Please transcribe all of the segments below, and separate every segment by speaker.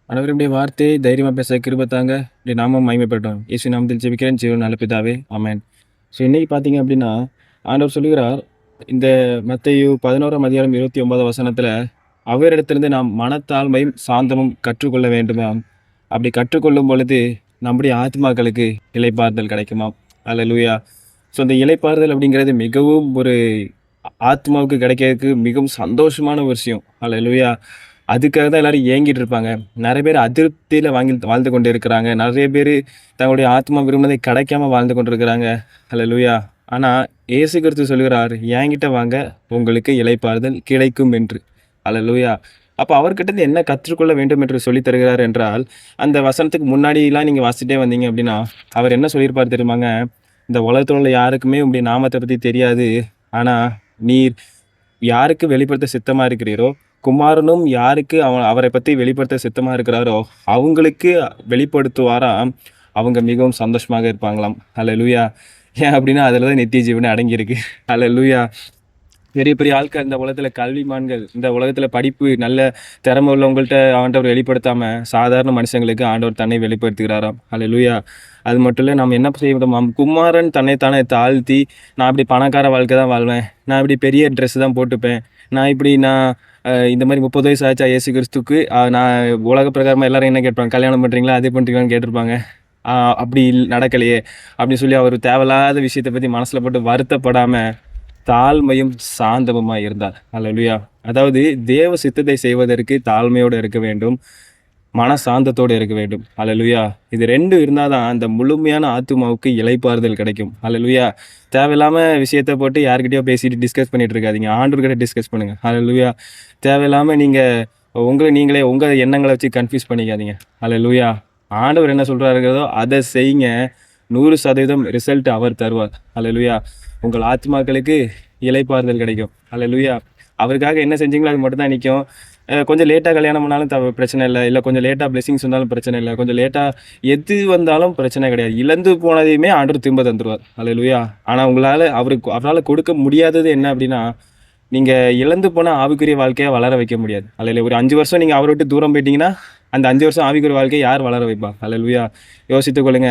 Speaker 1: அனைவருடைய வார்த்தையை தைரியமா பேச கிருபை தாங்க. இப்படி நாமும் மகிமைப்பட்டோம். இயேசு நாமத்தில் ஜெபிக்கிறேன் ஜீவன் நல்ல பிதாவே, ஆமென். ஸோ இன்னைக்கு பார்த்தீங்க அப்படின்னா, ஆண்டவர் சொல்லுகிறார், இந்த மத்தேயு 11ஆம் அதிகாரம் 29 வசனத்துல, அவரிடத்திலிருந்து நாம் மனத்தாழ்மையும் சாந்தமும் கற்றுக்கொள்ள வேண்டுமாம். அப்படி கற்றுக்கொள்ளும் பொழுது நம்முடைய ஆத்மாக்களுக்கு இளைப்பாறுதல் கிடைக்குமாம். அல்லேலூயா. ஸோ இந்த இளைப்பாறுதல் அப்படிங்கிறது மிகவும் ஒரு ஆத்மாவுக்கு கிடைக்கிறதுக்கு மிகவும் சந்தோஷமான ஒரு விஷயம். அல்லேலூயா. அதுக்காக தான் எல்லாரும் ஏங்கிட்டு இருப்பாங்க. நிறைய பேர் அதிருப்தியில வாழ்ந்து கொண்டு இருக்கிறாங்க. நிறைய பேர் தங்களுடைய ஆத்மா விரும்பினதை கிடைக்காம வாழ்ந்து கொண்டிருக்கிறாங்க. அல்லேலூயா. ஆனா இயேசு கிறிஸ்து சொல்கிறார், என்கிட்ட வாங்க உங்களுக்கு இளைப்பாறுதல் கிடைக்கும் என்று. அல்லேலூயா. அப்ப அவர்கிட்ட இருந்து என்ன கற்றுக்கொள்ள வேண்டும் என்று சொல்லித் தருகிறார் என்றால், அந்த வசனத்துக்கு முன்னாடிலாம் நீங்க வாசிச்சிட்டே வந்தீங்க அப்படின்னா, அவர் என்ன சொல்லியிருப்பார் தெரியுமாங்க? இந்த உலகத்துல உள்ள யாருக்குமே உம்முடைய நாமத்தை பத்தி தெரியாது. ஆனா நீர் யாருக்கு வெளிப்படுத்த சித்தமா இருக்கிறீரோ, குமாரனும் யாருக்கு அவரை பத்தி வெளிப்படுத்த சித்தமா இருக்கிறாரோ அவங்களுக்கு வெளிப்படுத்துவாராம். அவங்க மிகவும் சந்தோஷமாக இருப்பாங்களாம். அல்லேலூயா. ஏன் அப்படின்னா அதுலதான் நித்திய ஜீவனே அடங்கியிருக்கு. அல்லேலூயா. பெரிய பெரிய ஆட்கள் இந்த உலகத்துல கல்விமான்கள், இந்த உலகத்துல படிப்பு நல்ல திறமை உள்ளவங்கள்ட்ட ஆண்டவர் வெளிப்படுத்தாம சாதாரண மனுஷங்களுக்கு ஆண்டவர் தன்னை வெளிப்படுத்துகிறாராம். அல்லேலூயா. அது மட்டும் இல்லை, நம்ம என்ன செய்யணுமாம்? குமாரன் தன்னைத்தானே தாழ்த்தி, நான் இப்படி பணக்கார வாழ்க்கை தான் வாழ்வேன், நான் இப்படி பெரிய ட்ரெஸ் தான் போட்டுப்பேன், நான் இந்த மாதிரி 30 வயசு ஆச்சா இயேசு கிறிஸ்துக்கு, நான் உலக பிரகாரமாக எல்லாரும் என்ன கேட்பாங்க? கல்யாணம் பண்ணுறீங்களா, அது பண்ணுறீங்களான்னு கேட்டிருப்பாங்க. அப்படி நடக்கலையே அப்படின்னு சொல்லி அவர் தேவையில்லாத விஷயத்தை பற்றி மனசில் போட்டு வருத்தப்படாமல் தாழ்மையும் சாந்தமுமா இருந்தார். அல்லேலூயா. அதாவது தேவ சித்தத்தை செய்வதற்கு தாழ்மையோடு இருக்க வேண்டும், மன சாந்தத்தோடு இருக்க வேண்டும். அல்லேலூயா. இது 2 இருந்தால் தான் அந்த முழுமையான ஆத்துமாவுக்கு இளைப்பாறுதல் கிடைக்கும். அல்லேலூயா. தேவையில்லாம விஷயத்த போட்டு யார்கிட்டயோ பேசிட்டு டிஸ்கஸ் பண்ணிட்டு இருக்காதீங்க. ஆண்டவர்கிட்ட டிஸ்கஸ் பண்ணுங்க. அல்லேலூயா. தேவையில்லாம உங்களை நீங்களே உங்க எண்ணங்களை வச்சு கன்ஃபியூஸ் பண்ணிக்காதீங்க. அல்லேலூயா. ஆண்டவர் என்ன சொல்றாருங்கிறதோ அதை செய்யுங்க. 100% ரிசல்ட் அவர் தருவார். அல்லேலூயா. உங்கள் ஆத்மாக்களுக்கு இளைப்பாறுதல் கிடைக்கும். அல்லேலூயா. அவருக்காக என்ன செஞ்சீங்களோ அது மட்டும் தான் நிற்கும். கொஞ்சம் லேட்டாக கல்யாணம் பண்ணாலும் பிரச்சனை இல்லை, இல்லை கொஞ்சம் லேட்டாக பிளெஸிங்ஸ் வந்தாலும் பிரச்சனை இல்லை, கொஞ்சம் லேட்டாக எது வந்தாலும் பிரச்சனை கிடையாது. இழந்து போனதையுமே ஆண்டவர் திரும்ப தந்துடுவார். அல்லேலூயா. ஆனால் அவரால் கொடுக்க முடியாதது என்ன அப்படின்னா, நீங்கள் இழந்து போன ஆவிக்குரிய வாழ்க்கையை வளர வைக்க முடியாது. அல்லேலூயா. ஒரு 5 வருஷம் நீங்கள் அவரை விட்டு தூரம் போயிட்டீங்கன்னா, அந்த 5 வருஷம் ஆவிக்குரிய வாழ்க்கையை யார் வளர வைப்பா? அல்லேலூயா. யோசித்துக் கொள்ளுங்க.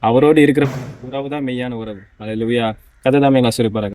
Speaker 1: அவரோடு இருக்கிற உறவு தான் மெய்யான உறவு. அல்லேலூயா. கதை தான் எங்களை ஆசீர்வதிப்பாராக.